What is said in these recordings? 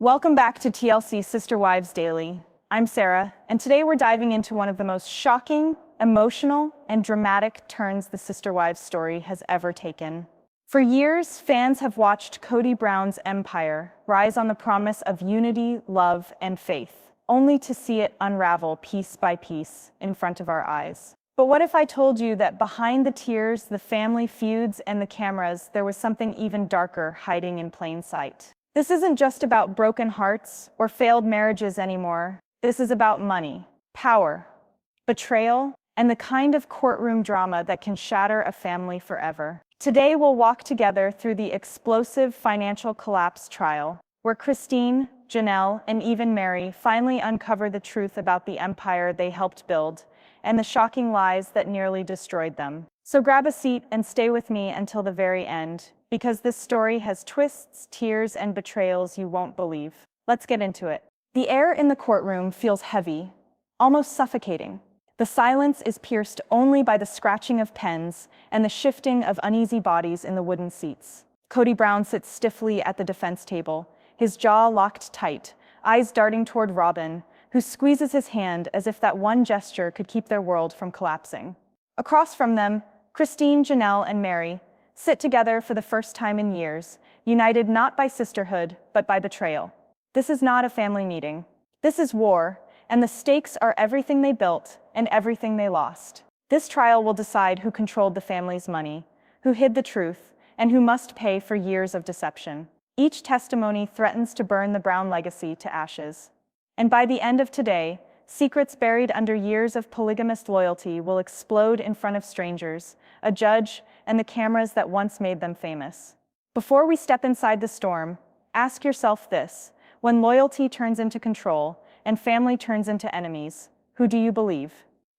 Welcome back to TLC Sister Wives Daily. I'm Sarah, and today we're diving into one of the most shocking, emotional, and dramatic turns the Sister Wives story has ever taken. For years, fans have watched Kody Brown's empire rise on the promise of unity, love, and faith, only to see it unravel piece by piece in front of our eyes. But what if I told you that behind the tears, the family feuds, and the cameras, there was something even darker hiding in plain sight? This isn't just about broken hearts or failed marriages anymore. This is about money, power, betrayal, and the kind of courtroom drama that can shatter a family forever. Today, we'll walk together through the explosive financial collapse trial, where Christine, Janelle, and even Meri finally uncover the truth about the empire they helped build and the shocking lies that nearly destroyed them. So grab a seat and stay with me until the very end, because this story has twists, tears, and betrayals you won't believe. Let's get into it. The air in the courtroom feels heavy, almost suffocating. The silence is pierced only by the scratching of pens and the shifting of uneasy bodies in the wooden seats. Kody Brown sits stiffly at the defense table, his jaw locked tight, eyes darting toward Robyn, who squeezes his hand as if that one gesture could keep their world from collapsing. Across from them, Christine, Janelle, and Meri sit together for the first time in years, united not by sisterhood, but by betrayal. This is not a family meeting. This is war, and the stakes are everything they built and everything they lost. This trial will decide who controlled the family's money, who hid the truth, and who must pay for years of deception. Each testimony threatens to burn the Brown legacy to ashes. And by the end of today, secrets buried under years of polygamist loyalty will explode in front of strangers, a judge, and the cameras that once made them famous. Before we step inside the storm, ask yourself this: when loyalty turns into control and family turns into enemies, who do you believe?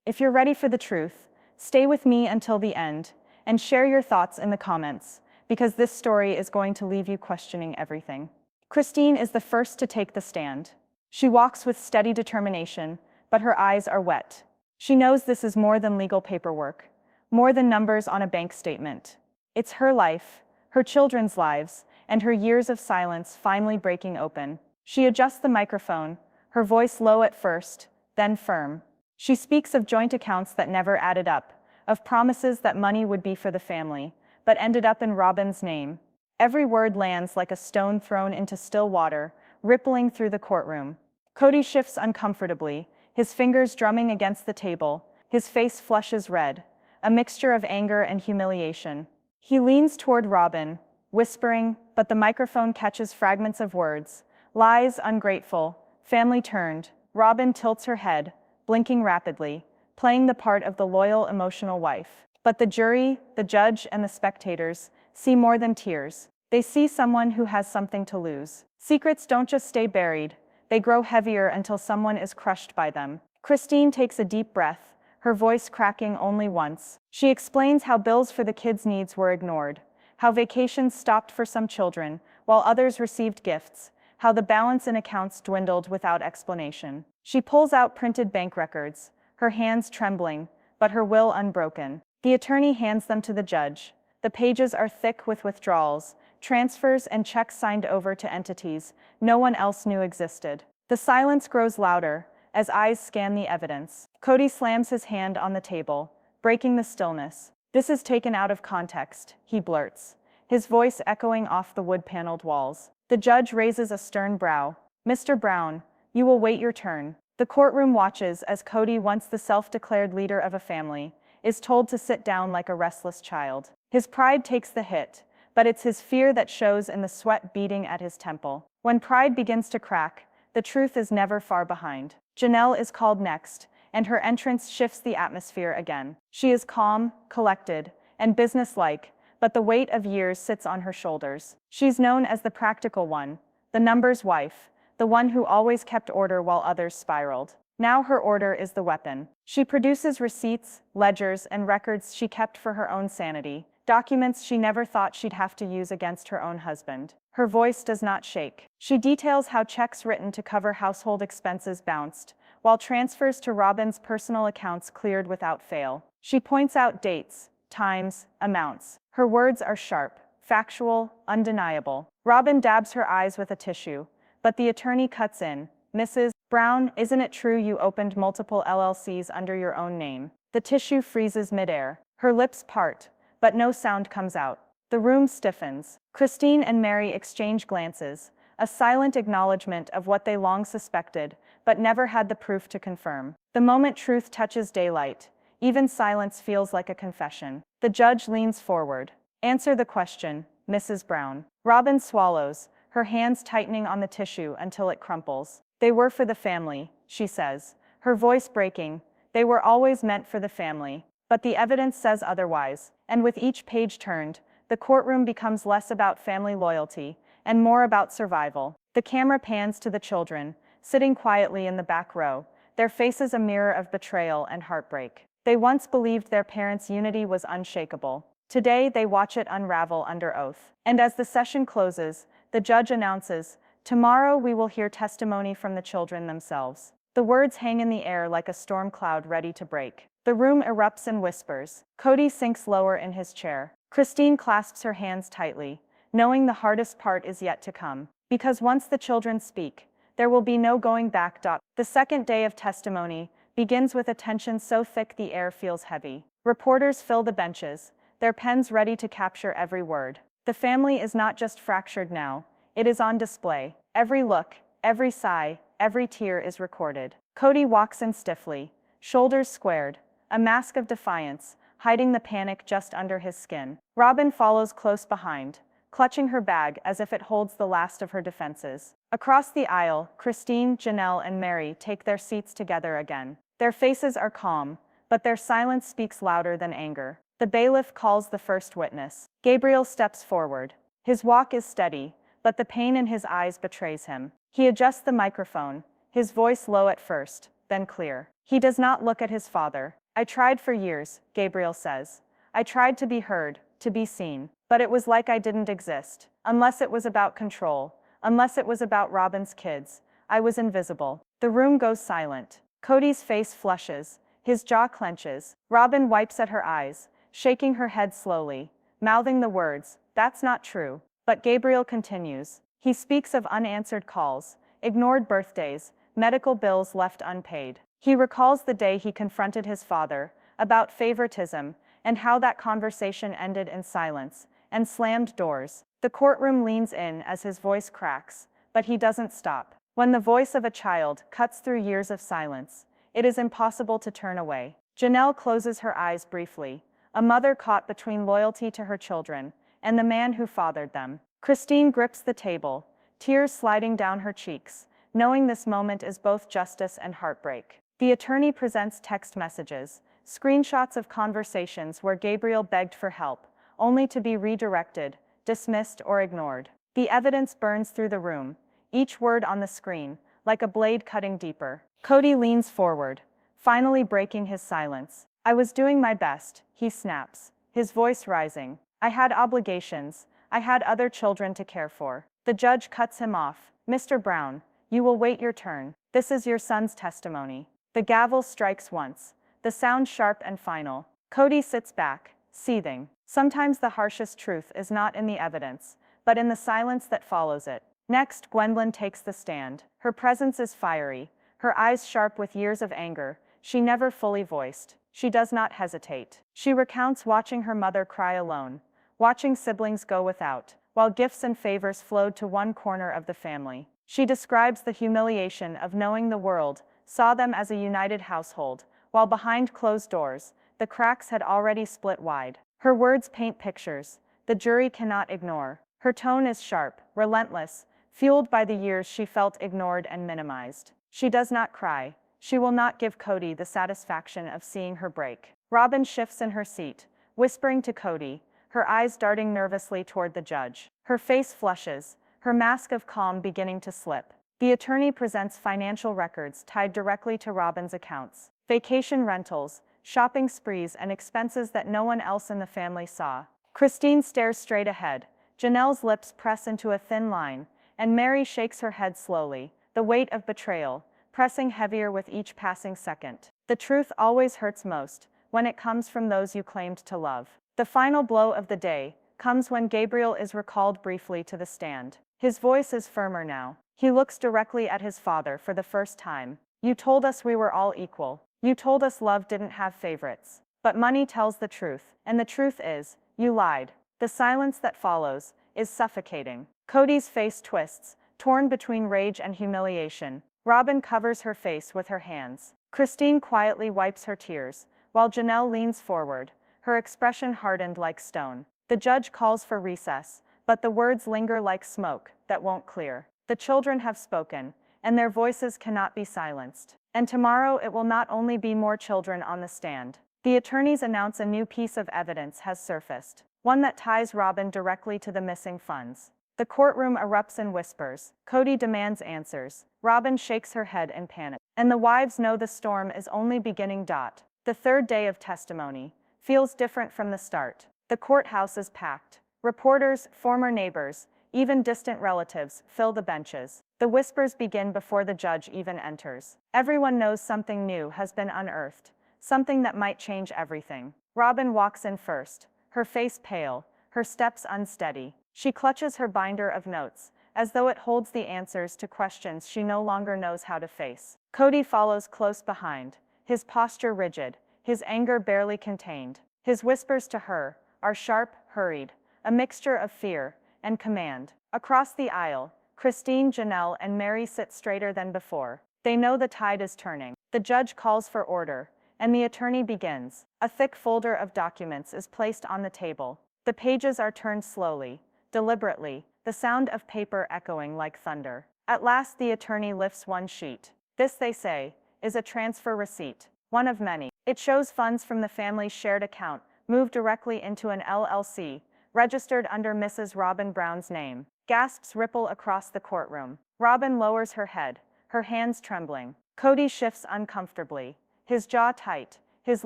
If you're ready for the truth, stay with me until the end and share your thoughts in the comments, because this story is going to leave you questioning everything. Christine is the first to take the stand. She walks with steady determination, but her eyes are wet. She knows this is more than legal paperwork, more than numbers on a bank statement. It's her life, her children's lives, and her years of silence finally breaking open. She adjusts the microphone, her voice low at first, then firm. She speaks of joint accounts that never added up, of promises that money would be for the family, but ended up in Robyn's name. Every word lands like a stone thrown into still water, rippling through the courtroom. Kody shifts uncomfortably, his fingers drumming against the table, his face flushes red, a mixture of anger and humiliation. He leans toward Robyn, whispering, but the microphone catches fragments of words. Lies, ungrateful, family turned. Robyn tilts her head, blinking rapidly, playing the part of the loyal, emotional wife. But the jury, the judge, and the spectators see more than tears. They see someone who has something to lose. Secrets don't just stay buried. They grow heavier until someone is crushed by them. Christine takes a deep breath, her voice cracking only once. She explains how bills for the kids' needs were ignored, how vacations stopped for some children, while others received gifts, how the balance in accounts dwindled without explanation. She pulls out printed bank records, her hands trembling, but her will unbroken. The attorney hands them to the judge. The pages are thick with withdrawals, transfers, and checks signed over to entities no one else knew existed. The silence grows louder as eyes scan the evidence. Kody slams his hand on the table, breaking the stillness. "This is taken out of context," he blurts, his voice echoing off the wood-paneled walls. The judge raises a stern brow. "Mr. Brown, you will wait your turn." The courtroom watches as Kody, once the self-declared leader of a family, is told to sit down like a restless child. His pride takes the hit, but it's his fear that shows in the sweat beating at his temple. When pride begins to crack, the truth is never far behind. Janelle is called next, and her entrance shifts the atmosphere again. She is calm, collected, and businesslike, but the weight of years sits on her shoulders. She's known as the practical one, the numbers wife, the one who always kept order while others spiraled. Now her order is the weapon. She produces receipts, ledgers, and records she kept for her own sanity, documents she never thought she'd have to use against her own husband. Her voice does not shake. She details how checks written to cover household expenses bounced, while transfers to Robyn's personal accounts cleared without fail. She points out dates, times, amounts. Her words are sharp, factual, undeniable. Robyn dabs her eyes with a tissue, But the attorney cuts in. Mrs. Brown, isn't it true you opened multiple LLCs under your own name? The tissue freezes midair. Her lips part, but no sound comes out. The room stiffens. Christine and Meri exchange glances, a silent acknowledgement of what they long suspected, but never had the proof to confirm. The moment truth touches daylight, even silence feels like a confession. The judge leans forward. Answer the question, Mrs. Brown. Robyn swallows, her hands tightening on the tissue until it crumples. They were for the family, she says, her voice breaking. They were always meant for the family. But the evidence says otherwise, and with each page turned, the courtroom becomes less about family loyalty and more about survival. The camera pans to the children, sitting quietly in the back row, their faces a mirror of betrayal and heartbreak. They once believed their parents' unity was unshakable. Today, they watch it unravel under oath. And as the session closes, the judge announces, "Tomorrow we will hear testimony from the children themselves." The words hang in the air like a storm cloud ready to break. The room erupts in whispers. Kody sinks lower in his chair. Christine clasps her hands tightly, knowing the hardest part is yet to come. Because once the children speak, there will be no going back. The second day of testimony begins with a tension so thick the air feels heavy. Reporters fill the benches, their pens ready to capture every word. The family is not just fractured now, it is on display. Every look, every sigh, every tear is recorded. Kody walks in stiffly, shoulders squared, a mask of defiance, hiding the panic just under his skin. Robyn follows close behind, clutching her bag as if it holds the last of her defenses. Across the aisle, Christine, Janelle, and Meri take their seats together again. Their faces are calm, but their silence speaks louder than anger. The bailiff calls the first witness. Gabriel steps forward. His walk is steady, but the pain in his eyes betrays him. He adjusts the microphone, his voice low at first, then clear. He does not look at his father. "I tried for years," Gabriel says. "I tried to be heard, to be seen. But it was like I didn't exist. Unless it was about control, unless it was about Robyn's kids, I was invisible." The room goes silent. Kody's face flushes, his jaw clenches. Robyn wipes at her eyes, shaking her head slowly, mouthing the words, "That's not true." But Gabriel continues. He speaks of unanswered calls, ignored birthdays, medical bills left unpaid. He recalls the day he confronted his father about favoritism and how that conversation ended in silence and slammed doors. The courtroom leans in as his voice cracks, but he doesn't stop. When the voice of a child cuts through years of silence, it is impossible to turn away. Janelle closes her eyes briefly, a mother caught between loyalty to her children and the man who fathered them. Christine grips the table, tears sliding down her cheeks, knowing this moment is both justice and heartbreak. The attorney presents text messages, screenshots of conversations where Gabriel begged for help, only to be redirected, dismissed, or ignored. The evidence burns through the room, each word on the screen, like a blade cutting deeper. Kody leans forward, finally breaking his silence. "I was doing my best," he snaps, his voice rising. "I had obligations. I had other children to care for." The judge cuts him off. "Mr. Brown, you will wait your turn. This is your son's testimony." The gavel strikes once, the sound sharp and final. Kody sits back, seething. Sometimes the harshest truth is not in the evidence, but in the silence that follows it. Next, Gwendolyn takes the stand. Her presence is fiery, her eyes sharp with years of anger she never fully voiced. She does not hesitate. She recounts watching her mother cry alone, watching siblings go without, while gifts and favors flowed to one corner of the family. She describes the humiliation of knowing the world saw them as a united household, while behind closed doors, the cracks had already split wide. Her words paint pictures the jury cannot ignore. Her tone is sharp, relentless, fueled by the years she felt ignored and minimized. She does not cry. She will not give Kody the satisfaction of seeing her break. Robyn shifts in her seat, whispering to Kody, her eyes darting nervously toward the judge. Her face flushes, her mask of calm beginning to slip. The attorney presents financial records tied directly to Robyn's accounts. Vacation rentals, shopping sprees, and expenses that no one else in the family saw. Christine stares straight ahead. Janelle's lips press into a thin line, and Meri shakes her head slowly, the weight of betrayal pressing heavier with each passing second. The truth always hurts most when it comes from those you claimed to love. The final blow of the day comes when Gabriel is recalled briefly to the stand. His voice is firmer now, He looks directly at his father for the first time. You told us we were all equal. You told us love didn't have favorites. But money tells the truth, and the truth is, you lied. The silence that follows is suffocating. Kody's face twists, torn between rage and humiliation. Robyn covers her face with her hands. Christine quietly wipes her tears, while Janelle leans forward, her expression hardened like stone. The judge calls for recess, but the words linger like smoke that won't clear. The children have spoken, and their voices cannot be silenced. And tomorrow it will not only be more children on the stand. The attorneys announce a new piece of evidence has surfaced, one that ties Robyn directly to the missing funds. The courtroom erupts in whispers. Kody demands answers. Robyn shakes her head in panic. And the wives know the storm is only beginning. The third day of testimony feels different from the start. The courthouse is packed. Reporters, former neighbors, even distant relatives fill the benches. The whispers begin before the judge even enters. Everyone knows something new has been unearthed, something that might change everything. Robyn walks in first, her face pale, her steps unsteady. She clutches her binder of notes, as though it holds the answers to questions she no longer knows how to face. Kody follows close behind, his posture rigid, his anger barely contained. His whispers to her are sharp, hurried, a mixture of fear and command. Across the aisle, Christine, Janelle, and Meri sit straighter than before. They know the tide is turning. The judge calls for order, and the attorney begins. A thick folder of documents is placed on the table. The pages are turned slowly, deliberately, the sound of paper echoing like thunder. At last the attorney lifts one sheet. This, they say, is a transfer receipt, one of many. It shows funds from the family's shared account moved directly into an LLC, registered under Mrs. Robyn Brown's name. Gasps ripple across the courtroom. Robyn lowers her head, her hands trembling. Kody shifts uncomfortably, his jaw tight, his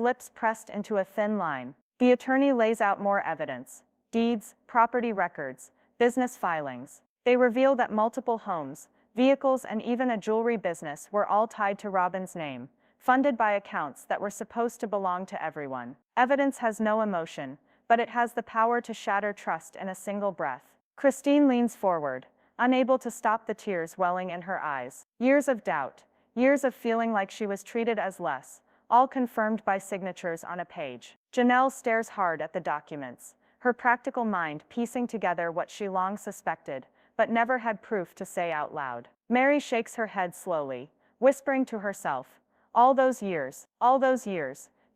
lips pressed into a thin line. The attorney lays out more evidence: deeds, property records, business filings. They reveal that multiple homes, vehicles, and even a jewelry business were all tied to Robyn's name, funded by accounts that were supposed to belong to everyone. Evidence has no emotion, but it has the power to shatter trust in a single breath. Christine leans forward, unable to stop the tears welling in her eyes. Years of doubt, years of feeling like she was treated as less, all confirmed by signatures on a page. Janelle stares hard at the documents, her practical mind piecing together what she long suspected, but never had proof to say out loud. Meri shakes her head slowly, whispering to herself, all those years,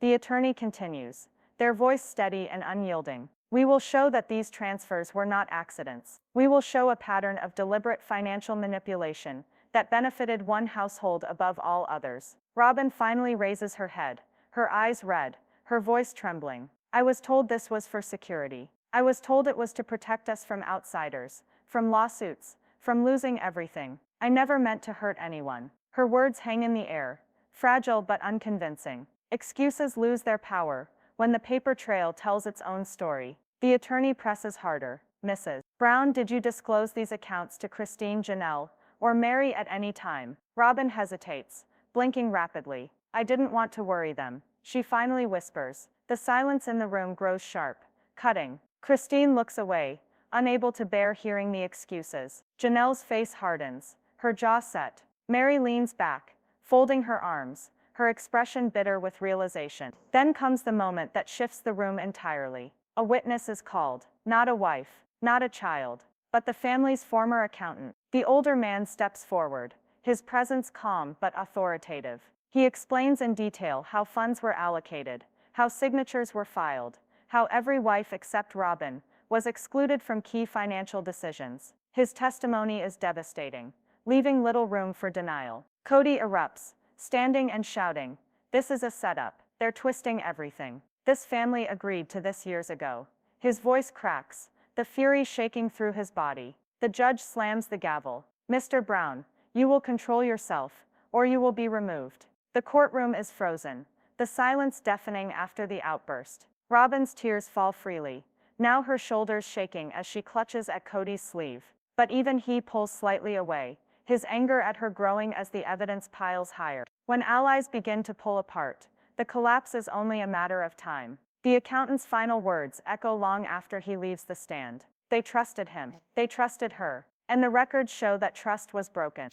the attorney continues, their voice steady and unyielding. We will show that these transfers were not accidents. We will show a pattern of deliberate financial manipulation that benefited one household above all others. Robyn finally raises her head, her eyes red, her voice trembling. I was told this was for security. I was told it was to protect us from outsiders, from lawsuits, from losing everything. I never meant to hurt anyone. Her words hang in the air, fragile but unconvincing. Excuses lose their power when the paper trail tells its own story. The attorney presses harder. Mrs. Brown, did you disclose these accounts to Christine, Janelle, or Meri at any time? Robyn hesitates, blinking rapidly. I didn't want to worry them, she finally whispers. The silence in the room grows sharp, cutting. Christine looks away, unable to bear hearing the excuses. Janelle's face hardens, her jaw set. Meri leans back, folding her arms, her expression bitter with realization. Then comes the moment that shifts the room entirely. A witness is called, not a wife, not a child, but the family's former accountant. The older man steps forward, his presence calm but authoritative. He explains in detail how funds were allocated, how signatures were filed, how every wife except Robyn was excluded from key financial decisions. His testimony is devastating, leaving little room for denial. Kody erupts, standing and shouting, "This is a setup. They're twisting everything. This family agreed to this years ago." His voice cracks, the fury shaking through his body. The judge slams the gavel. "Mr. Brown, you will control yourself, or you will be removed." The courtroom is frozen, the silence deafening after the outburst. Robyn's tears fall freely, now her shoulders shaking as she clutches at Kody's sleeve. But even he pulls slightly away, his anger at her growing as the evidence piles higher. When allies begin to pull apart, the collapse is only a matter of time. The accountant's final words echo long after he leaves the stand. They trusted him. They trusted her. and the records show that trust was broken.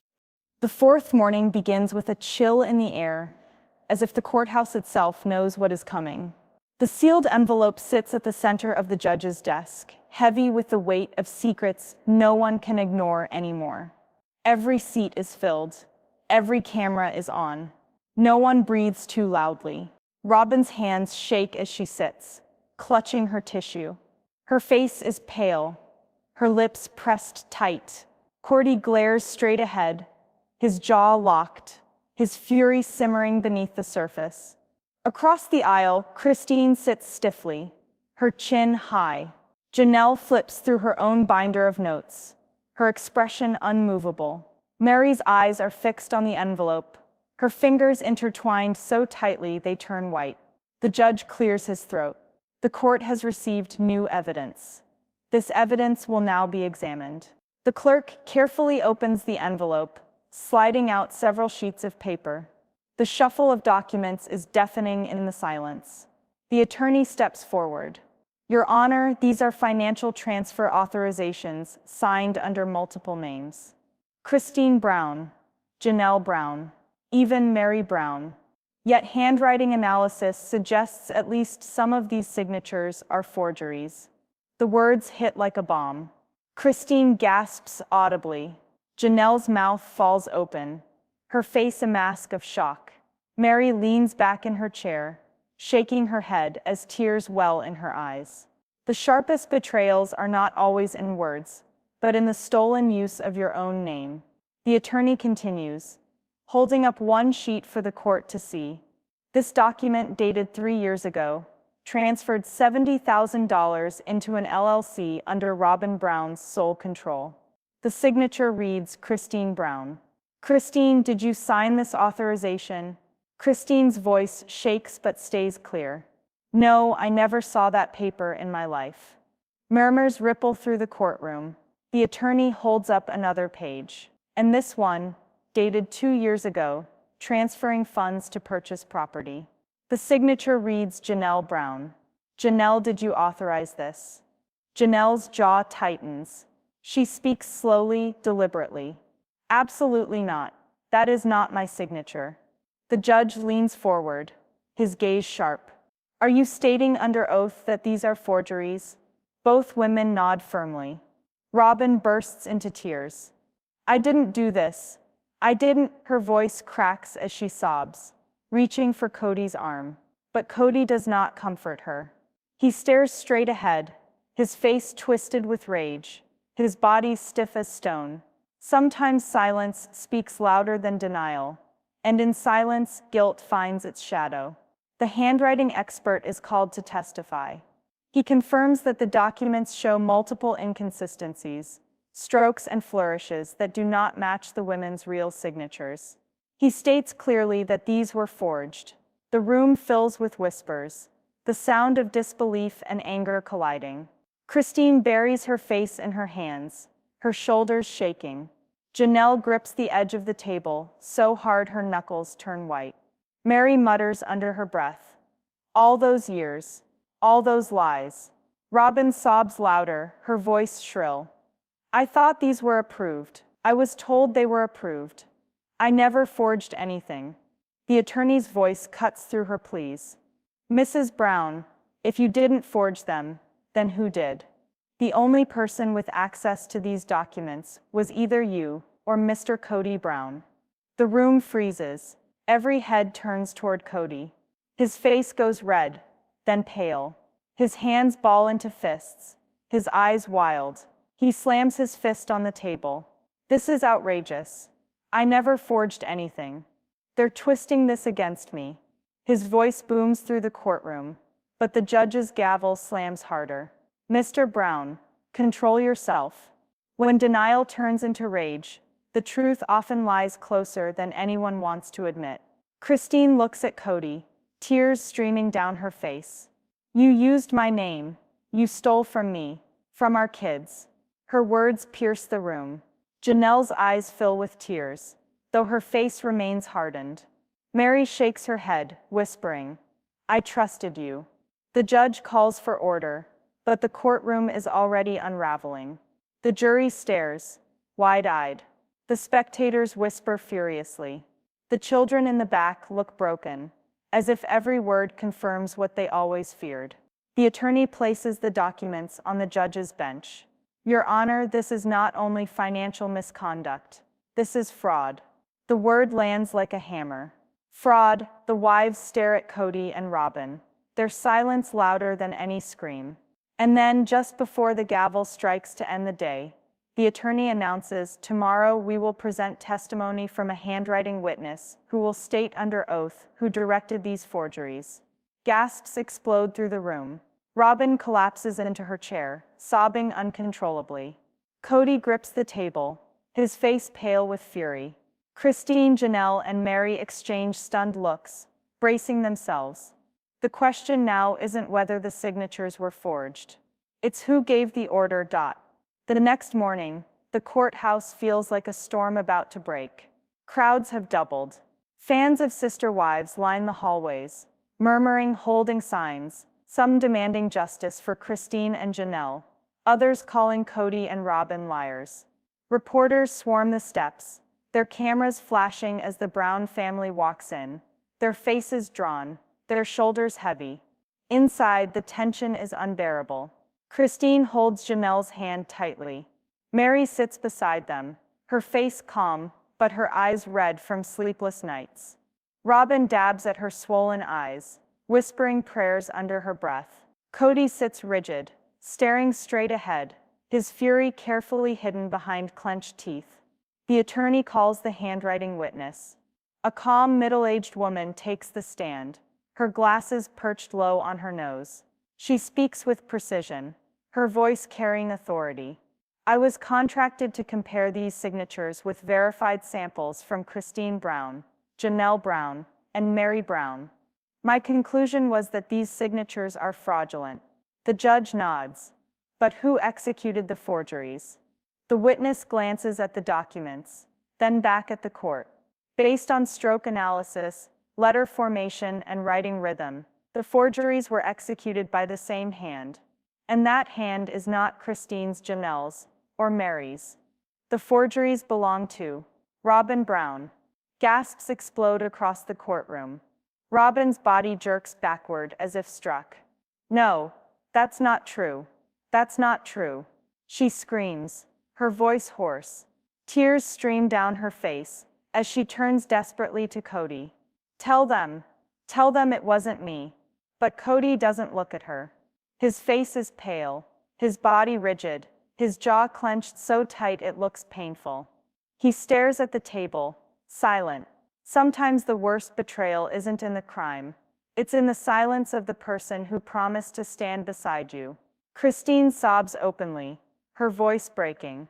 The fourth morning begins with a chill in the air, as if the courthouse itself knows what is coming. The sealed envelope sits at the center of the judge's desk, heavy with the weight of secrets no one can ignore anymore. Every seat is filled. Every camera is on. No one breathes too loudly. Robyn's hands shake as she sits, clutching her tissue. Her face is pale, her lips pressed tight. Kody glares straight ahead, his jaw locked, his fury simmering beneath the surface. Across the aisle, Christine sits stiffly, her chin high. Janelle flips through her own binder of notes, her expression unmovable. Meri's eyes are fixed on the envelope, her fingers intertwined so tightly they turn white. The judge clears his throat. The court has received new evidence. This evidence will now be examined. The clerk carefully opens the envelope, sliding out several sheets of paper. The shuffle of documents is deafening in the silence. The attorney steps forward. Your Honor, these are financial transfer authorizations signed under multiple names. Christine Brown, Janelle Brown, even Meri Brown. Yet handwriting analysis suggests at least some of these signatures are forgeries. The words hit like a bomb. Christine gasps audibly. Janelle's mouth falls open, her face a mask of shock. Meri leans back in her chair, shaking her head as tears well in her eyes. The sharpest betrayals are not always in words, but in the stolen use of your own name. The attorney continues, holding up one sheet for the court to see. This document, dated 3 years ago, transferred $70,000 into an LLC under Robyn Brown's sole control. The signature reads Christine Brown. Christine, did you sign this authorization? Christine's voice shakes but stays clear. No, I never saw that paper in my life. Murmurs ripple through the courtroom. The attorney holds up another page. And this one, dated 2 years ago, transferring funds to purchase property. The signature reads Janelle Brown. Janelle, did you authorize this? Janelle's jaw tightens. She speaks slowly, deliberately. Absolutely not. That is not my signature. The judge leans forward, his gaze sharp. Are you stating under oath that these are forgeries? Both women nod firmly. Robyn bursts into tears. I didn't do this. I didn't. Her voice cracks as she sobs, reaching for Kody's arm. But Kody does not comfort her. He stares straight ahead, his face twisted with rage, his body stiff as stone. Sometimes silence speaks louder than denial, and in silence, guilt finds its shadow. The handwriting expert is called to testify. He confirms that the documents show multiple inconsistencies, strokes and flourishes that do not match the women's real signatures. He states clearly that these were forged. The room fills with whispers, the sound of disbelief and anger colliding. Christine buries her face in her hands, her shoulders shaking. Janelle grips the edge of the table so hard her knuckles turn white. Meri mutters under her breath. All those years, all those lies. Robyn sobs louder, her voice shrill. I thought these were approved. I was told they were approved. I never forged anything. The attorney's voice cuts through her pleas. Mrs. Brown, if you didn't forge them, then who did? The only person with access to these documents was either you or Mr. Kody Brown. The room freezes. Every head turns toward Kody. His face goes red, then pale. His hands ball into fists, his eyes wild. He slams his fist on the table. This is outrageous. I never forged anything. They're twisting this against me. His voice booms through the courtroom, but the judge's gavel slams harder. Mr. Brown, control yourself. When denial turns into rage, the truth often lies closer than anyone wants to admit. Christine looks at Kody, tears streaming down her face. You used my name. You stole from me, from our kids. Her words pierce the room. Janelle's eyes fill with tears, though her face remains hardened. Meri shakes her head, whispering, I trusted you. The judge calls for order, but the courtroom is already unraveling. The jury stares, wide-eyed. The spectators whisper furiously. The children in the back look broken, as if every word confirms what they always feared. The attorney places the documents on the judge's bench. Your Honor, this is not only financial misconduct. This is fraud. The word lands like a hammer. Fraud. The wives stare at Kody and Robyn, their silence louder than any scream. And then, just before the gavel strikes to end the day, the attorney announces, tomorrow we will present testimony from a handwriting witness who will state under oath who directed these forgeries. Gasps explode through the room. Robyn collapses into her chair, sobbing uncontrollably. Kody grips the table, his face pale with fury. Christine, Janelle, and Meri exchange stunned looks, bracing themselves. The question now isn't whether the signatures were forged. It's who gave the order. The next morning, the courthouse feels like a storm about to break. Crowds have doubled. Fans of Sister Wives line the hallways, murmuring, holding signs, some demanding justice for Christine and Janelle, others calling Kody and Robyn liars. Reporters swarm the steps, their cameras flashing as the Brown family walks in, their faces drawn, their shoulders heavy. Inside, the tension is unbearable. Christine holds Janelle's hand tightly. Meri sits beside them, her face calm, but her eyes red from sleepless nights. Robyn dabs at her swollen eyes, whispering prayers under her breath. Kody sits rigid, staring straight ahead, his fury carefully hidden behind clenched teeth. The attorney calls the handwriting witness. A calm, middle-aged woman takes the stand, her glasses perched low on her nose. She speaks with precision, her voice carrying authority. I was contracted to compare these signatures with verified samples from Christine Brown, Janelle Brown, and Meri Brown. My conclusion was that these signatures are fraudulent. The judge nods. But who executed the forgeries? The witness glances at the documents, then back at the court. Based on stroke analysis, letter formation, and writing rhythm, the forgeries were executed by the same hand. And that hand is not Christine's, Janelle's, or Meri's. The forgeries belong to Robyn Brown. Gasps explode across the courtroom. Robyn's body jerks backward as if struck. No, that's not true. That's not true. She screams, her voice hoarse. Tears stream down her face as she turns desperately to Kody. Tell them it wasn't me. But Kody doesn't look at her. His face is pale, his body rigid, his jaw clenched so tight it looks painful. He stares at the table, silent. Sometimes the worst betrayal isn't in the crime. It's in the silence of the person who promised to stand beside you. Christine sobs openly, her voice breaking.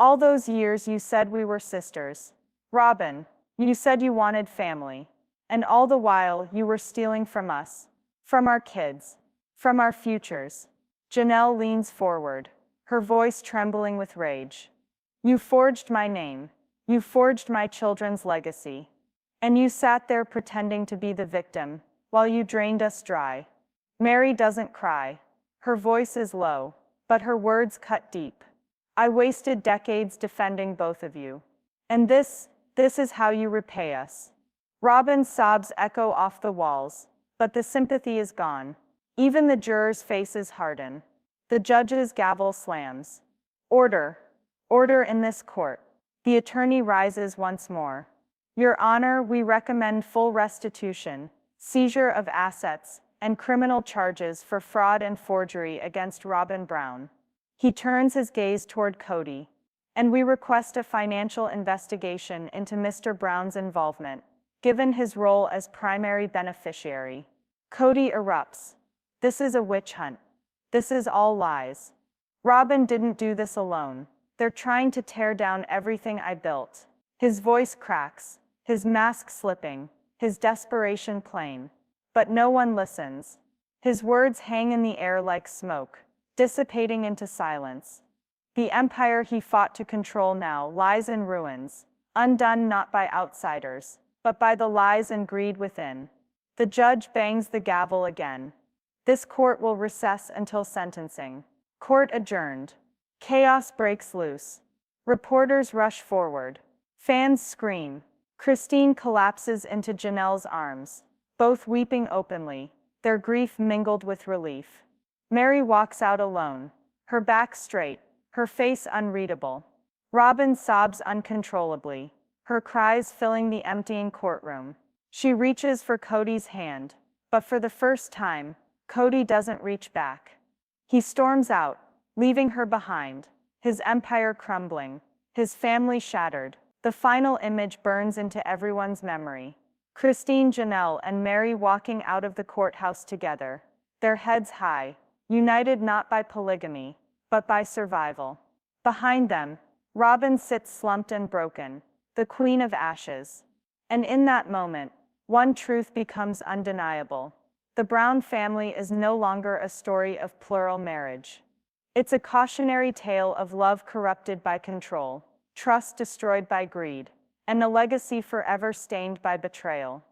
All those years you said we were sisters. Robyn, you said you wanted family. And all the while you were stealing from us, from our kids, from our futures. Janelle leans forward, her voice trembling with rage. You forged my name. You forged my children's legacy. And you sat there pretending to be the victim, while you drained us dry. Meri doesn't cry. Her voice is low, but her words cut deep. I wasted decades defending both of you. And this is how you repay us. Robyn's sobs echo off the walls, but the sympathy is gone. Even the jurors' faces harden. The judge's gavel slams. Order. Order in this court. The attorney rises once more. Your Honor, we recommend full restitution, seizure of assets, and criminal charges for fraud and forgery against Robyn Brown. He turns his gaze toward Kody. And we request a financial investigation into Mr. Brown's involvement, given his role as primary beneficiary. Kody erupts. This is a witch hunt. This is all lies. Robyn didn't do this alone. They're trying to tear down everything I built. His voice cracks, his mask slipping, his desperation plain. But no one listens. His words hang in the air like smoke, dissipating into silence. The empire he fought to control now lies in ruins, undone not by outsiders, but by the lies and greed within. The judge bangs the gavel again. This court will recess until sentencing. Court adjourned. Chaos breaks loose. Reporters rush forward. Fans scream. Christine collapses into Janelle's arms, both weeping openly, their grief mingled with relief. Meri walks out alone, her back straight, her face unreadable. Robyn sobs uncontrollably, her cries filling the emptying courtroom. She reaches for Kody's hand, but for the first time, Kody doesn't reach back. He storms out, leaving her behind, his empire crumbling, his family shattered. The final image burns into everyone's memory. Christine, Janelle, and Meri walking out of the courthouse together, their heads high, united not by polygamy, but by survival. Behind them, Robyn sits slumped and broken, the queen of ashes. And in that moment, one truth becomes undeniable. The Brown family is no longer a story of plural marriage. It's a cautionary tale of love corrupted by control, trust destroyed by greed, and a legacy forever stained by betrayal.